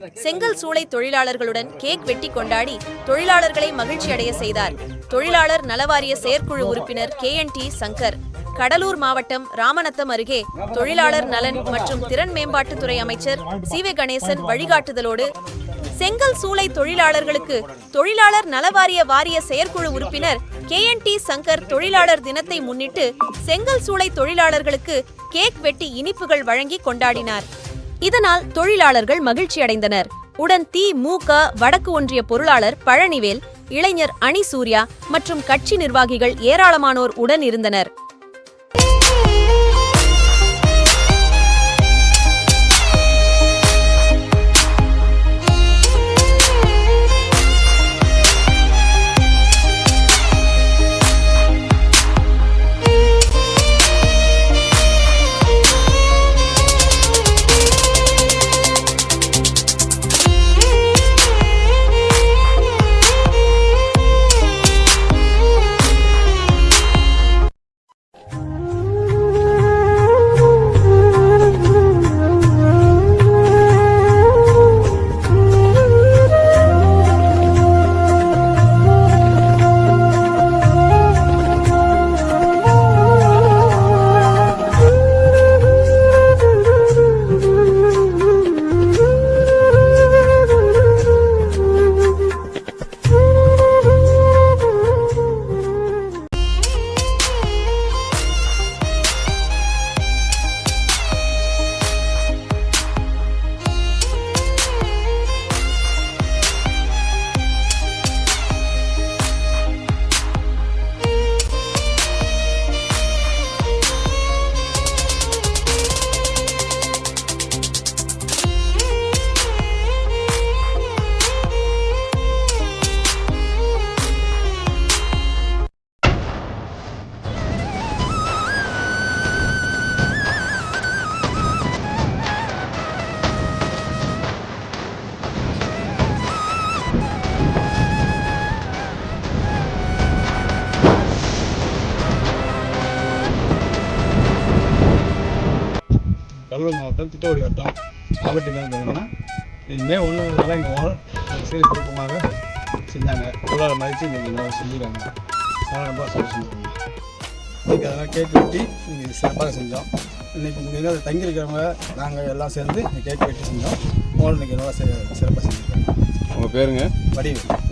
செங்கல் சூளை தொழிலாளர்களுடன் கேக் வெட்டி கொண்டாடி தொழிலாளர்களை மகிழ்ச்சி அடைய செய்தார். தொழிலாளர் நலவாரிய செயற்குழு உறுப்பினர் KNT சங்கர். கடலூர் மாவட்டம் ராமநத்தம் அருகே தொழிலாளர் நலன் மற்றும் திறன் மேம்பாட்டுத்துறை அமைச்சர் CV கணேசன் வழிகாட்டுதலோடு செங்கல் சூளை தொழிலாளர்களுக்கு தொழிலாளர் நலவாரிய செயற்குழு உறுப்பினர் KNT சங்கர் தொழிலாளர் தினத்தை முன்னிட்டு செங்கல் சூளை தொழிலாளர்களுக்கு கேக் வெட்டி இனிப்புகள் வழங்கி கொண்டாடினார். இதனால் தொழிலாளர்கள் மகிழ்ச்சி அடைந்தனர். உடன் திமுக வடக்கு ஒன்றிய பொருளாளர் பழனிவேல், இளைஞர் அணி சூர்யா மற்றும் கட்சி நிர்வாகிகள் ஏராளமானோர் உடன் இருந்தனர். கடலூர் மாவட்டம் திட்டக்குடி வட்டம் மாவட்டத்தில் இருந்ததுன்னா இனிமேல் ஒன்றுனால எங்கள் சீர் குடும்பமாக செஞ்சாங்க. தொழிலாளர் மதித்து இன்றைக்கி நல்லா செஞ்சுருக்காங்க. ரொம்ப சந்தோஷம். இன்றைக்கி அதெல்லாம் கேக் வெட்டி இன்றைக்கி சிறப்பாக செஞ்சோம். இன்றைக்கி இங்கே தங்கியிருக்கிறவங்க நாங்கள் எல்லாம் சேர்ந்து கேக் வெட்டி செஞ்சோம். இன்றைக்கி நல்லா சிறப்பாக செஞ்சுருக்கோம். உங்கள் பேருங்க? வடிவேல்.